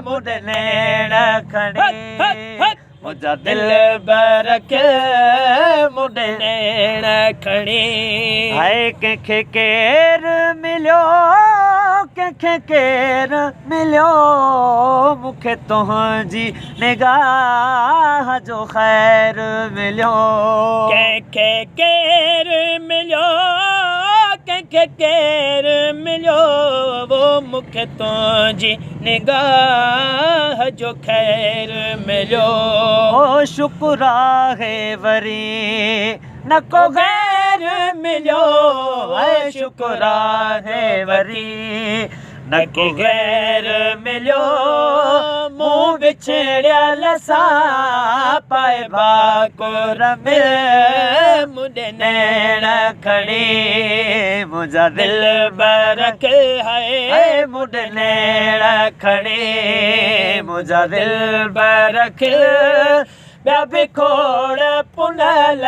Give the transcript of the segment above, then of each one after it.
मुड नैण खणी मुझा दिल बरख मुड नैण खणी हाय कंहिंखे केर मिलियो कंहिंखे केर मिलियो मूंखे तुंहिंजी निगाह जो ख़ैर मिलियो कंहिंखे केर मिलियो कंहिंखे केर मिलियो वो मूंखे तुंहिंजी निगाह जो ख़ैर मिलियो ओ शुक्र आहे वरी न को गैर मिलियो है शुक्र आहे वरी न को गैर मिलियो मूं विछड़ियल सां पाए बाकुर मिल मुड नैण खणी मुंहिंजा दिल बरख है मुड नैण खणी मुंहिंजा दिल बरख ॿिया बि खोड़ पुनल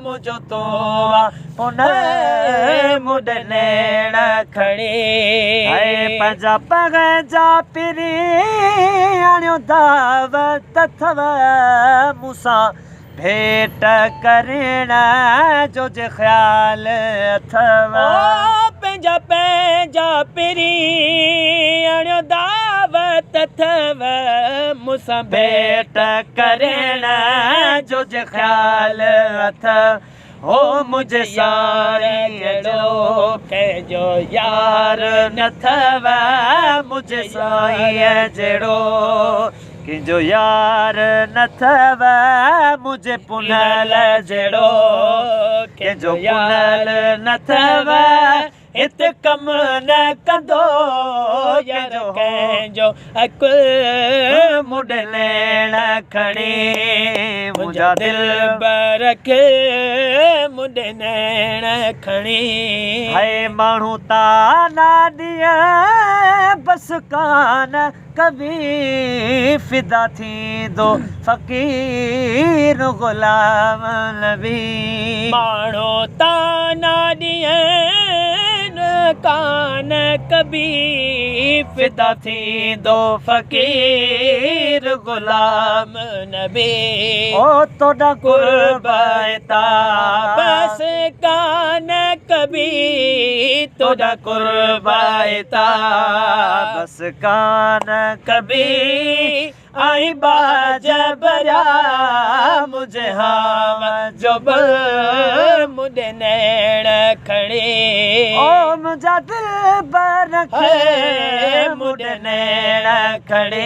मुंहिंजो तो पुनल मुड नैण खणी पंहिंजा पग जा पिरी आणियो दावत अथव मूंसां भेट करण जो जे ख़्याल अथव पंहिंजा पंहिंजा पिरी आणियो दावत अथव मूंसां भेट करण जो जे ख़्याल अथव हो मुझे यार जहिड़ो कंहिंजो यार न अथव मुझे साईं जहिड़ो कंहिंजो यार न अथव मुझे पुनल जहिड़ो कंहिंजो पुनल न अथव हिते कम न कंदो यार कंहिंजो अकुल मुड नैण खणी मुंहिंजा दिल बरख मुड नैण खणी हाय माण्हू ताना ॾियण बसि कान कभी फिदा थींदो फ़क़ीर ग़ुलाम नबी माण्हू ताना ॾियण कान कभी फिदा थींदो फ़क़ीर ग़ुलाम नबी ओ तोड़ा कुर्बाता बस कान कभी तोड़ा कुर्बाता बस कान कभी आई बाज बरा मुझे हाव जो बल मुड नैण खणी ओ मुझा दिल बरख मुड नैण खणी